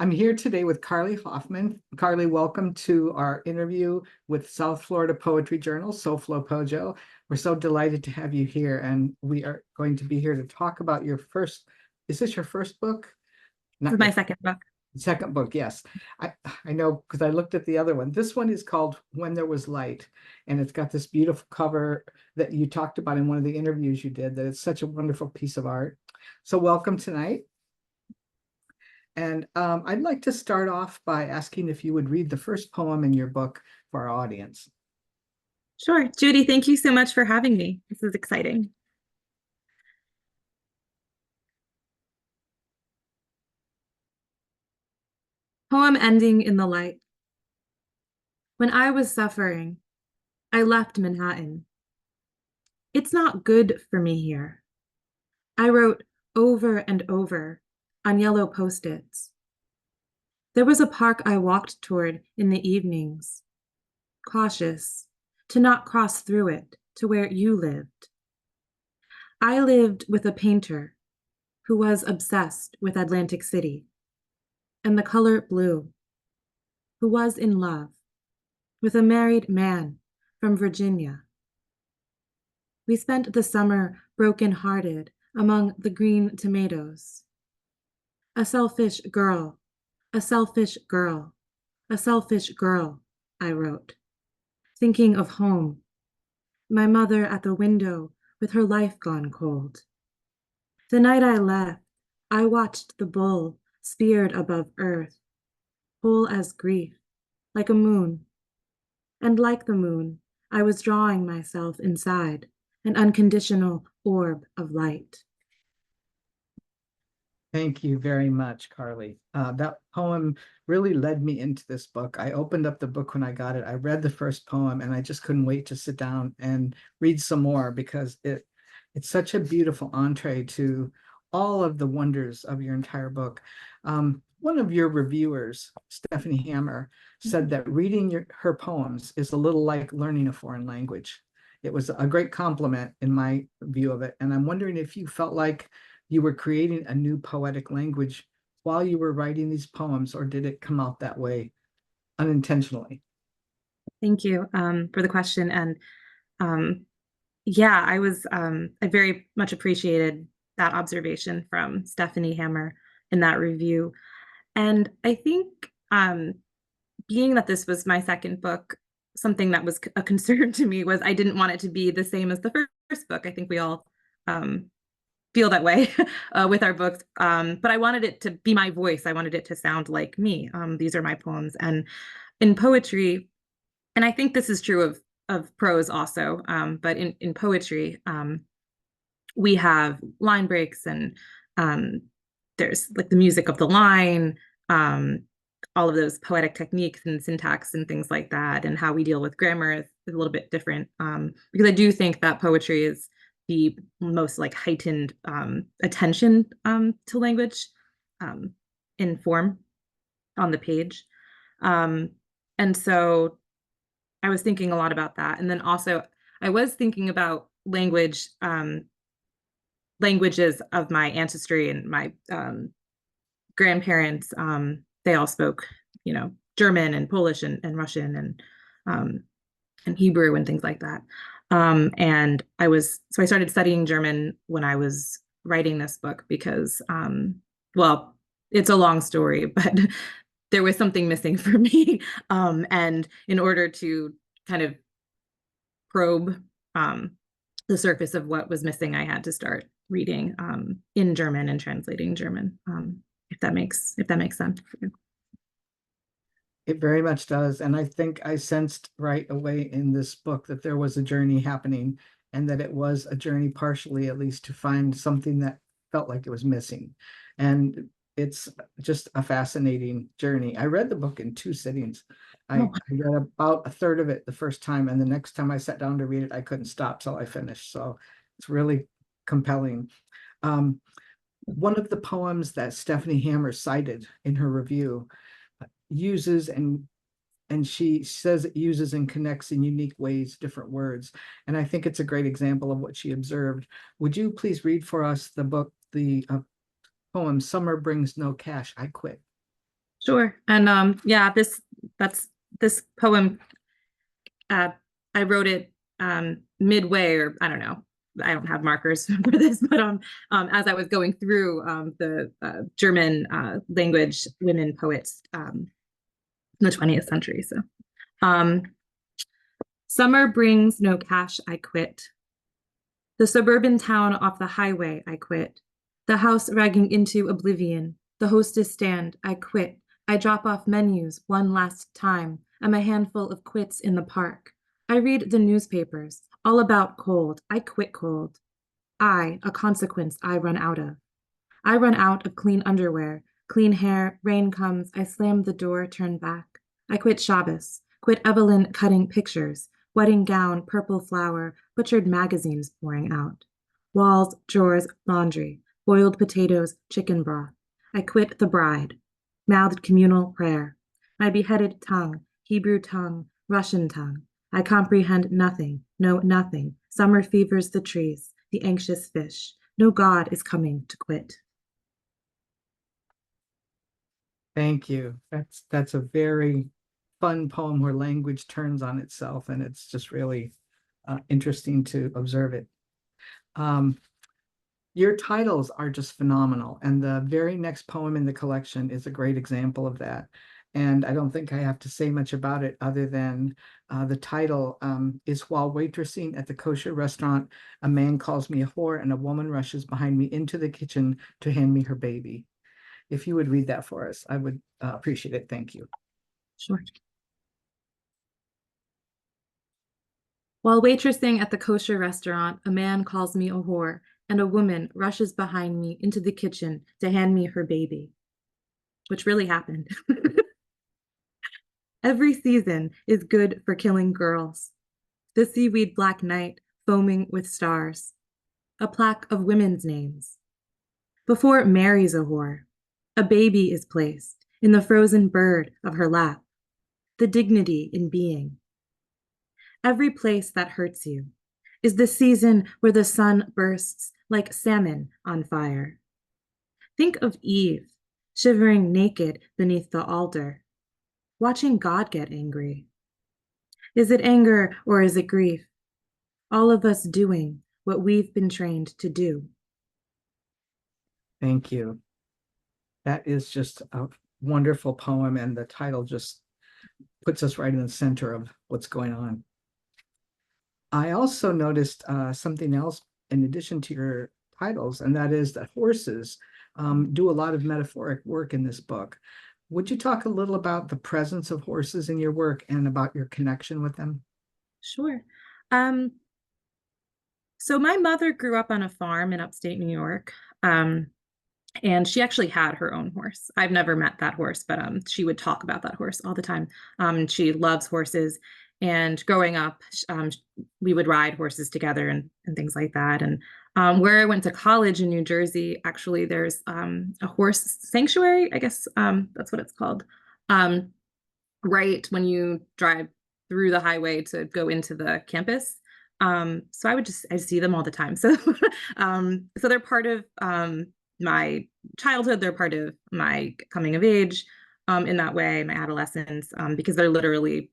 I'm here today with Carlie Hoffman. Carlie, welcome to our interview with South Florida Poetry Journal, SoFloPoJo. We're so delighted to have you here, and we are going to be here to talk about your first, is this your first book? This is my second book. Second book, yes. I know because I looked at the other one. This one is called When There Was Light, and it's got this beautiful cover that you talked about in one of the interviews you did, that it's such a wonderful piece of art. So welcome tonight. And I'd like to start off by asking if you would read the first poem in your book for our audience. Sure. Judy, thank you so much for having me. This is exciting. Poem ending in the light. When I was suffering, I left Manhattan. It's not good for me here. I wrote over and over on yellow Post-its. There was a park I walked toward in the evenings, cautious to not cross through it to where you lived. I lived with a painter who was obsessed with Atlantic City and the color blue, who was in love with a married man from Virginia. We spent the summer broken-hearted among the green tomatoes. A selfish girl, a selfish girl, a selfish girl, I wrote, thinking of home, my mother at the window with her life gone cold. The night I left, I watched the bull speared above earth, whole as grief, like a moon. And like the moon, I was drawing myself inside an unconditional orb of light. Thank you very much, Carlie. That poem really led me into this book. I opened up the book when I got it. I read the first poem and I just couldn't wait to sit down and read some more because it's such a beautiful entree to all of the wonders of your entire book. One of your reviewers, Stephanie Hammer, said that reading her poems is a little like learning a foreign language. It was a great compliment in my view of it. And I'm wondering if you felt like you were creating a new poetic language while you were writing these poems, or did it come out that way unintentionally? Thank you for the question. And yeah, I very much appreciated that observation from Stephanie Hammer in that review. And I think being that this was my second book, something that was a concern to me was I didn't want it to be the same as the first book. I think we all feel that way with our books. But I wanted it to be my voice. I wanted it to sound like me. These are my poems. And in poetry, and I think this is true of prose also, but in poetry, we have line breaks and there's like the music of the line, all of those poetic techniques and syntax and things like that, and how we deal with grammar is a little bit different. Because I do think that poetry is the most like heightened attention to language in form on the page. And so I was thinking a lot about that. And then also I was thinking about languages of my ancestry and my grandparents. They all spoke, German and Polish and Russian and Hebrew and things like that. And so I started studying German when I was writing this book because, well, it's a long story, but there was something missing for me. And in order to kind of probe the surface of what was missing, I had to start reading in German and translating German, if that makes sense for you. It very much does. And I think I sensed right away in this book that there was a journey happening, and that it was a journey partially, at least, to find something that felt like it was missing. And it's just a fascinating journey. I read the book in 2 sittings. I read about a third of it the first time, and the next time I sat down to read it, I couldn't stop till I finished. So it's really compelling. One of the poems that Stephanie Hammer cited in her review uses and she says it uses and connects in unique ways different words, and I think it's a great example of what she observed. Would you please read for us the poem "Summer Brings No Cash, I Quit"? Sure. And yeah, this poem, uh I wrote it midway, or I don't know. I don't have markers for this, but as I was going through the German language women poets in the 20th century. So um summer brings no cash, I quit. The suburban town off the highway, I quit. The house ragging into oblivion. The hostess stand, I quit. I drop off menus one last time. I'm a handful of quits in the park. I read the newspapers, all about cold. I quit cold. A consequence I run out of. I run out of clean underwear, clean hair, rain comes, I slam the door, turn back. I quit Shabbos, quit Evelyn cutting pictures, wedding gown, purple flower, butchered magazines pouring out. Walls, drawers, laundry, boiled potatoes, chicken broth. I quit the bride, mouthed communal prayer. My beheaded tongue, Hebrew tongue, Russian tongue. I comprehend nothing, know nothing. Summer fevers the trees, the anxious fish. No God is coming to quit. Thank you. That's a very fun poem where language turns on itself, and it's just really interesting to observe it. Your titles are just phenomenal, and the very next poem in the collection is a great example of that. And I don't think I have to say much about it other than the title is While Waitressing at the Kosher Restaurant, a man calls me a whore and a woman rushes behind me into the kitchen to hand me her baby. If you would read that for us, I would appreciate it. Thank you. Sure. While waitressing at the kosher restaurant, a man calls me a whore, and a woman rushes behind me into the kitchen to hand me her baby, which really happened. Every season is good for killing girls. The seaweed black night foaming with stars. A plaque of women's names. Before Mary's a whore, a baby is placed in the frozen bird of her lap. The dignity in being. Every place that hurts you is the season where the sun bursts like salmon on fire. Think of Eve, shivering naked beneath the altar, watching God get angry. Is it anger or is it grief? All of us doing what we've been trained to do. Thank you. That is just a wonderful poem, and the title just puts us right in the center of what's going on. I also noticed something else in addition to your titles, and that is that horses do a lot of metaphoric work in this book. Would you talk a little about the presence of horses in your work and about your connection with them? Sure. Um, so my mother grew up on a farm in upstate New York. And she actually had her own horse. I've never met that horse, but she would talk about that horse all the time. She loves horses, and growing up, we would ride horses together and things like that. And where I went to college in New Jersey, actually, there's a horse sanctuary, I guess that's what it's called. Um, right when you drive through the highway to go into the campus. So I see them all the time. So so they're part of my childhood, they're part of my coming of age in that way, my adolescence, because they're literally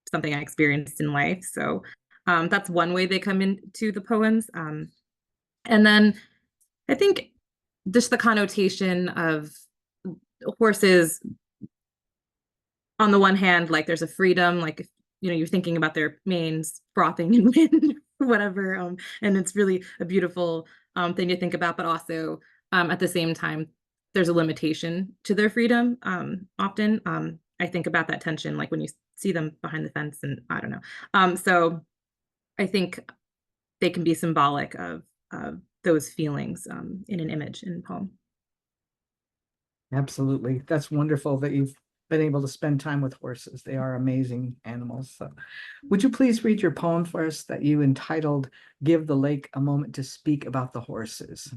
something I experienced in life. So that's one way they come into the poems. And then I think just the connotation of horses on the one hand, like there's a freedom, like if you're thinking about their manes frothing in wind, whatever, and it's really a beautiful thing to think about. But also, at the same time, there's a limitation to their freedom. Often, I think about that tension, like when you see them behind the fence, and I don't know. So I think they can be symbolic of those feelings in an image in a poem. Absolutely. That's wonderful that you've been able to spend time with horses. They are amazing animals. So, would you please read your poem for us that you entitled Give the Lake a Moment to Speak About the Horses?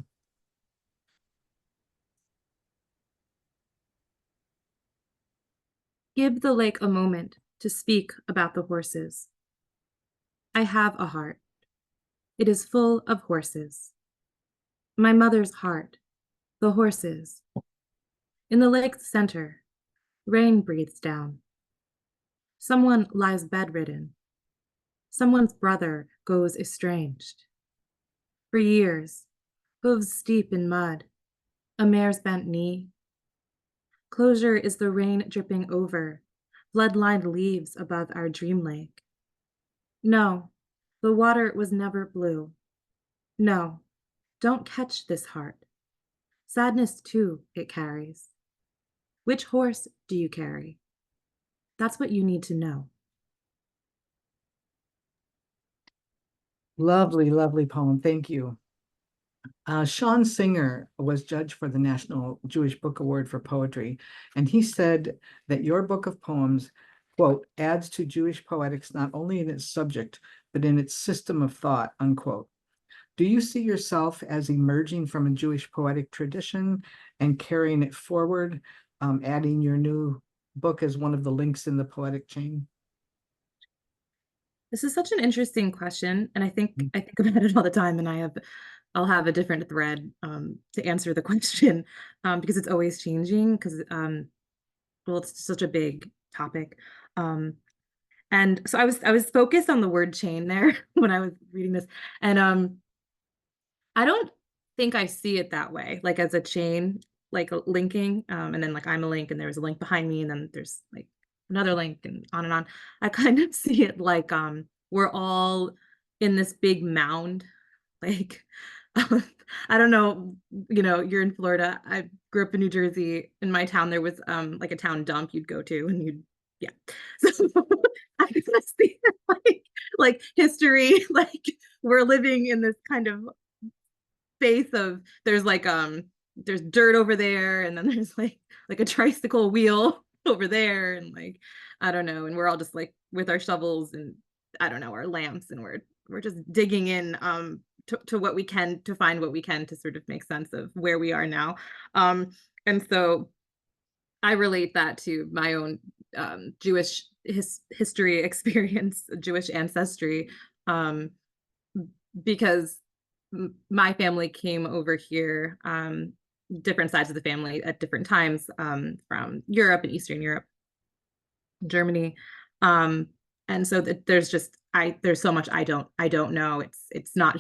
Give the lake a moment to speak about the horses. I have a heart. It is full of horses. My mother's heart, the horses. In the lake's center, Rain breathes down. Someone lies bedridden. Someone's brother goes estranged. For years, hooves steep in mud, a mare's bent knee. Closure is the rain dripping over, blood-lined leaves above our dream lake. No, the water was never blue. No, don't catch this heart. Sadness, too, it carries. Which horse do you carry? That's what you need to know. Lovely, lovely poem. Thank you. Sean Singer was judged for the National Jewish Book Award for Poetry, and he said that your book of poems, quote, adds to Jewish poetics not only in its subject, but in its system of thought, unquote. Do you see yourself as emerging from a Jewish poetic tradition and carrying it forward, adding your new book as one of the links in the poetic chain? This is such an interesting question, and I think about it all the time, and I'll have a different thread to answer the question because it's always changing because well, it's such a big topic. And so I was focused on the word chain there when I was reading this, and I don't think I see it that way, like as a chain, like linking, and then like I'm a link, and there's a link behind me, and then there's like another link, and on and on. I kind of see it like we're all in this big mound, like I don't know, you're in Florida. I grew up in New Jersey. In my town, there was like a town dump you'd go to, and you'd yeah. So I just see it like history, like we're living in this kind of space of there's dirt over there, and then there's like a tricycle wheel over there, and like I don't know, and we're all just like with our shovels and I don't know, our lamps, and we're just digging in to what we can, to find what we can to sort of make sense of where we are now. And so I relate that to my own Jewish history experience, Jewish ancestry, um, because my family came over here, different sides of the family at different times, from Europe and Eastern Europe, Germany. Um, and so there's so much I don't know. It's not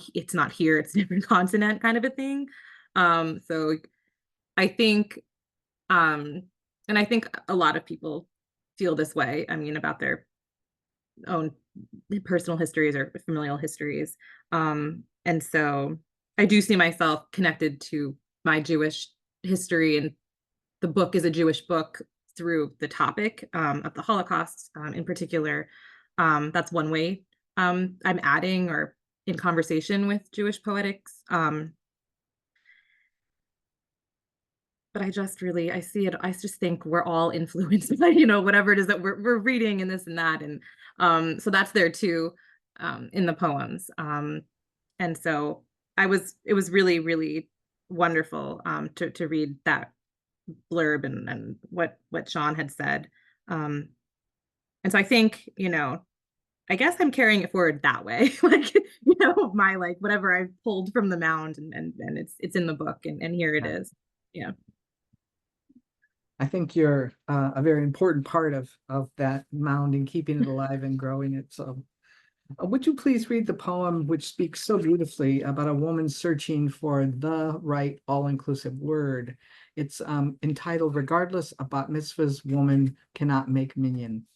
here, it's a different continent kind of a thing. So I think and I think a lot of people feel this way, I mean, about their own personal histories or familial histories. And so I do see myself connected to my Jewish history, and the book is a Jewish book through the topic of the Holocaust in particular. That's one way I'm adding or in conversation with Jewish poetics. But I see it. I just think we're all influenced by, whatever it is that we're reading and this and that. And so that's there too, in the poems. And so it was really, really wonderful to read that blurb and what Sean had said. Um, and so I think, I guess I'm carrying it forward that way. Like, my like whatever I've pulled from the mound, and it's in the book, and here it is. Yeah. I think you're a very important part of that mound and keeping it alive and growing it. So, would you please read the poem which speaks so beautifully about a woman searching for the right all-inclusive word? It's entitled "Regardless, a bat mitzvah's woman cannot make minyan."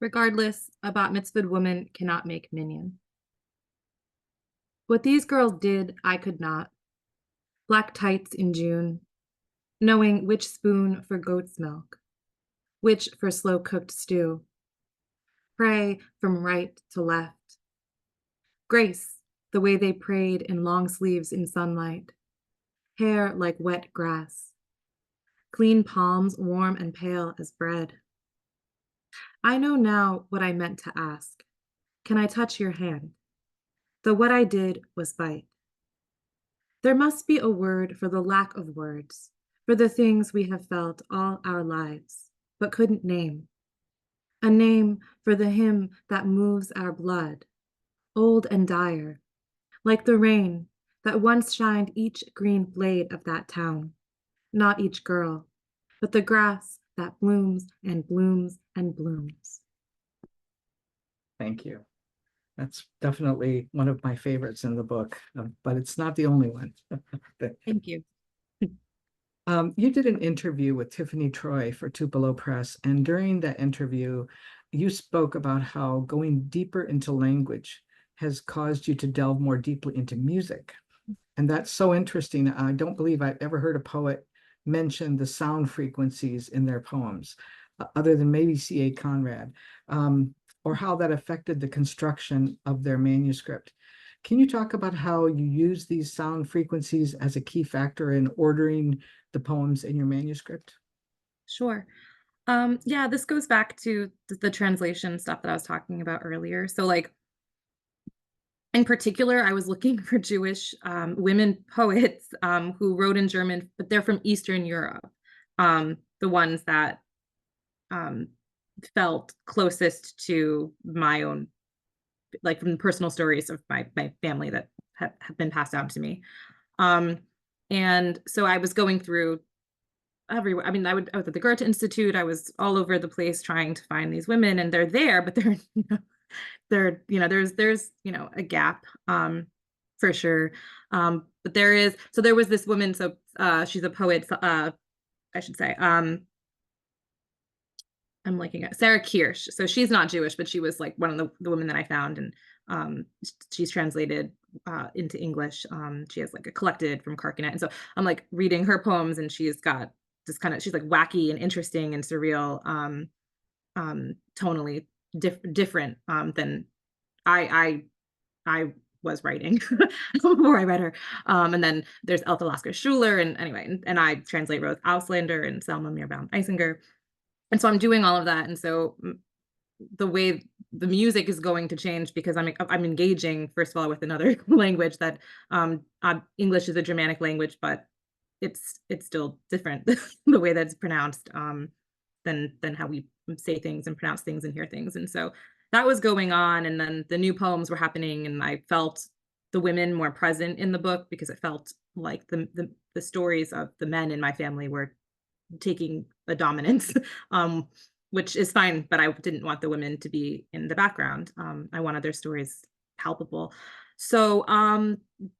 Regardless, a bat mitzvahed woman cannot make minyan. What these girls did, I could not. Black tights in June, knowing which spoon for goat's milk, which for slow-cooked stew. Pray from right to left. Grace, the way they prayed in long sleeves in sunlight. Hair like wet grass. Clean palms warm and pale as bread. I know now what I meant to ask. Can I touch your hand? Though what I did was bite. There must be a word for the lack of words, for the things we have felt all our lives, but couldn't name. A name for the hymn that moves our blood, old and dire, like the rain that once shined each green blade of that town, not each girl, but the grass that blooms and blooms and blooms. Thank you. That's definitely one of my favorites in the book, but it's not the only one. Thank you. You did an interview with Tiffany Troy for Tupelo Press, and during that interview, you spoke about how going deeper into language has caused you to delve more deeply into music. And that's so interesting. I don't believe I've ever heard a poet mention the sound frequencies in their poems, other than maybe C.A. Conrad, or how that affected the construction of their manuscript. Can you talk about how you use these sound frequencies as a key factor in ordering the poems in your manuscript? Sure. Yeah, this goes back to the translation stuff that I was talking about earlier. So like in particular, I was looking for Jewish women poets who wrote in German, but they're from Eastern Europe. The ones that um, felt closest to my own, like from personal stories of my family that have been passed down to me. Um, and so I was going through everywhere. I mean, I was at the Goethe Institute. I was all over the place trying to find these women, and they're there, but they're there's a gap for sure. But there was this woman, so she's a poet, I should say. I'm looking at Sarah Kirsch. So she's not Jewish, but she was like one of the women that I found, and she's translated into English. She has like a collected from Carcanet, and so I'm like reading her poems, and she's got this kind of, she's like wacky and interesting and surreal, tonally different than I was writing before I read her. And then there's Elsa Lasker Schuler, and anyway, and I translate Rose Auslander and Selma Mirbaum Eisinger. And so I'm doing all of that. And so the way the music is going to change, because I'm engaging first of all with another language that English is a Germanic language, but it's still different the way that it's pronounced than how we say things and pronounce things and hear things. And so that was going on, and then the new poems were happening, and I felt the women more present in the book because it felt like the stories of the men in my family were taking a dominance, which is fine, but I didn't want the women to be in the background. I wanted their stories palpable. So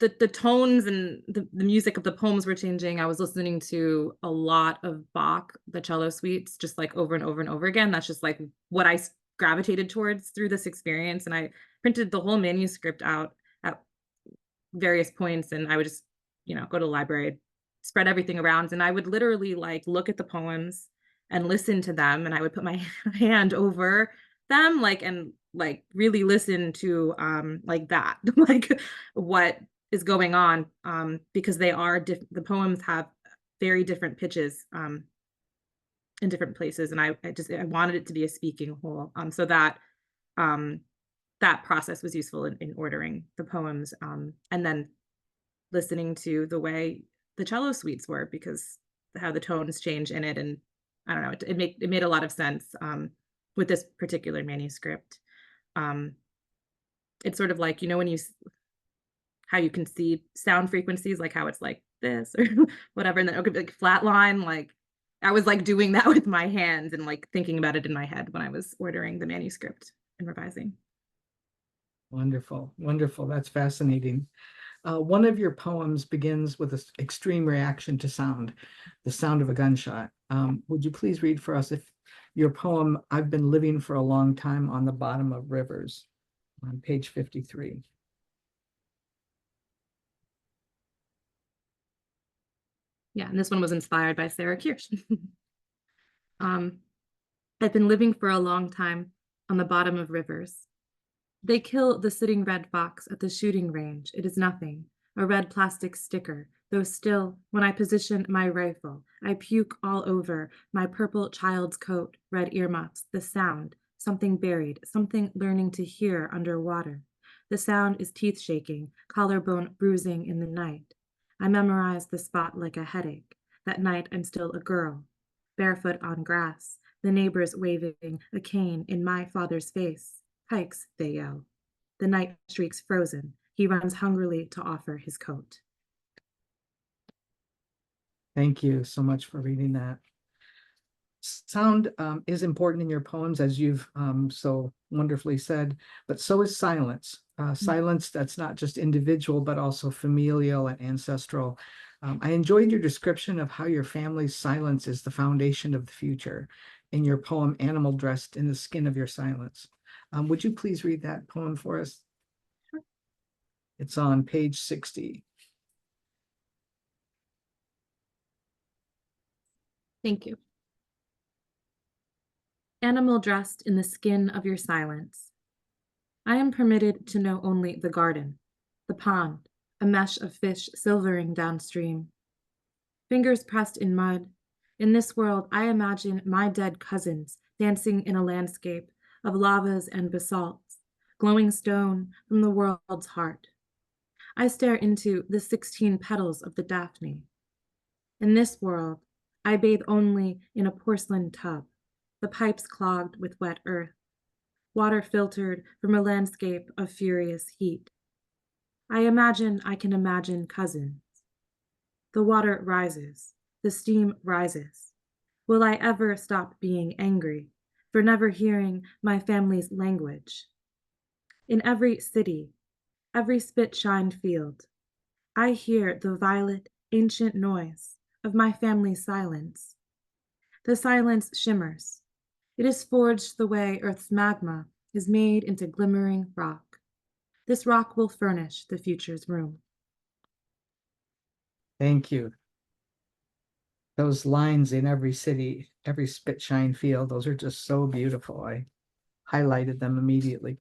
the tones and the music of the poems were changing. I was listening to a lot of Bach, the cello suites, just like over and over and over again. That's just like what I gravitated towards through this experience. And I printed the whole manuscript out at various points, and I would just, go to the library, spread everything around, and I would literally like look at the poems and listen to them, and I would put my hand over them, like, and like really listen to like that like what is going on, because the poems have very different pitches in different places, and I wanted it to be a speaking whole, so that that process was useful in ordering the poems, and then listening to the way the cello suites were, because how the tones change in it, and I don't know, it made a lot of sense with this particular manuscript. um it's sort of like, when how you can see sound frequencies, like how it's like this or whatever, and then it could be like flat line, like I was like doing that with my hands and like thinking about it in my head when I was ordering the manuscript and revising. Wonderful, wonderful. That's fascinating. One of your poems begins with an extreme reaction to sound, the sound of a gunshot. Would you please read for us if your poem, I've Been Living for a Long Time on the Bottom of Rivers, on page 53. Yeah, and this one was inspired by Sarah Kirsch. um I've been living for a long time on the bottom of rivers. They kill the sitting red fox at the shooting range. It is nothing, a red plastic sticker, though still, when I position my rifle, I puke all over my purple child's coat, red earmuffs, the sound, something buried, something learning to hear underwater. The sound is teeth shaking, collarbone bruising in the night. I memorize the spot like a headache. That night I'm still a girl, barefoot on grass, the neighbors waving a cane in my father's face. Hikes, they yell. the night streaks frozen. He runs hungrily to offer his coat. Thank you so much for reading that. Sound is important in your poems, as you've so wonderfully said, but so is silence. Silence that's not just individual, but also familial and ancestral. I enjoyed your description of how your family's silence is the foundation of the future in your poem, Animal Dressed in the Skin of Your Silence. Would you please read that poem for us? Sure. It's on page 60. Thank you. Animal dressed in the skin of your silence. I am permitted to know only the garden, the pond, a mesh of fish silvering downstream. Fingers pressed in mud, in this world I imagine my dead cousins dancing in a landscape of lavas and basalts, glowing stone from the world's heart. I stare into the 16 petals of the Daphne. In this world, I bathe only in a porcelain tub, the pipes clogged with wet earth, water filtered from a landscape of furious heat. I imagine I can imagine cousins. The water rises, the steam rises. Will I ever stop being angry for never hearing my family's language? In every city, every spit-shined field, I hear the violet, ancient noise of my family's silence. The silence shimmers. It is forged the way Earth's magma is made into glimmering rock. This rock will furnish the future's room. Thank you. Those lines in every city, every spit shine field, those are just so beautiful. I highlighted them immediately.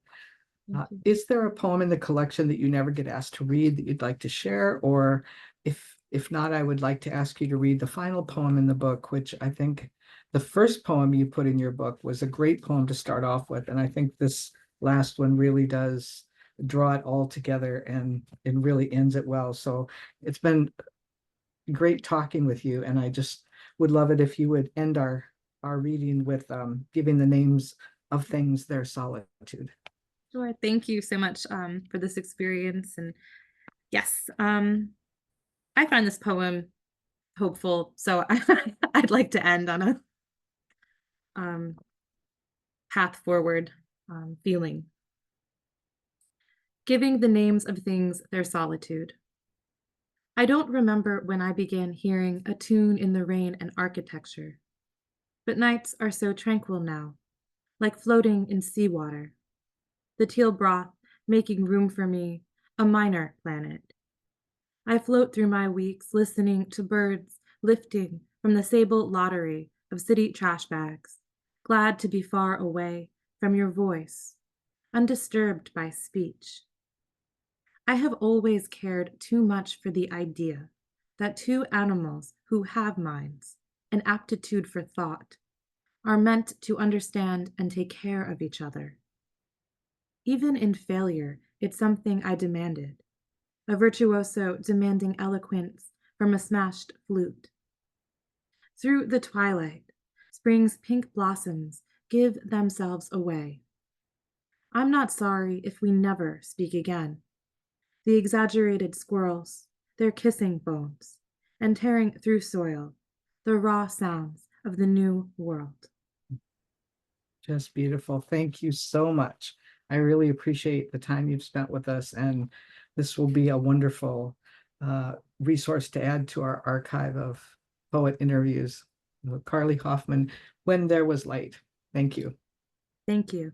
Is there a poem in the collection that you never get asked to read that you'd like to share? Or if not, I would like to ask you to read the final poem in the book, which I think the first poem you put in your book was a great poem to start off with. And I think this last one really does draw it all together and it really ends it well. So it's been great talking with you. And I just would love it if you would end our reading with giving the names of things their solitude. Sure. Thank you so much for this experience. And yes, I find this poem hopeful. So I'd like to end on a path forward feeling. Giving the names of things their solitude. I don't remember when I began hearing a tune in the rain and architecture, but nights are so tranquil now, like floating in seawater. The teal broth making room for me, a minor planet. I float through my weeks listening to birds lifting from the sable lottery of city trash bags, glad to be far away from your voice, undisturbed by speech. I have always cared too much for the idea that two animals who have minds, an aptitude for thought, are meant to understand and take care of each other. Even in failure, it's something I demanded, a virtuoso demanding eloquence from a smashed flute. Through the twilight, spring's pink blossoms give themselves away. I'm not sorry if we never speak again. The exaggerated squirrels, their kissing bones, and tearing through soil, the raw sounds of the new world. Just beautiful. Thank you so much. I really appreciate the time you've spent with us, and this will be a wonderful resource to add to our archive of poet interviews with Carlie Hoffman, When There Was Light. Thank you. Thank you.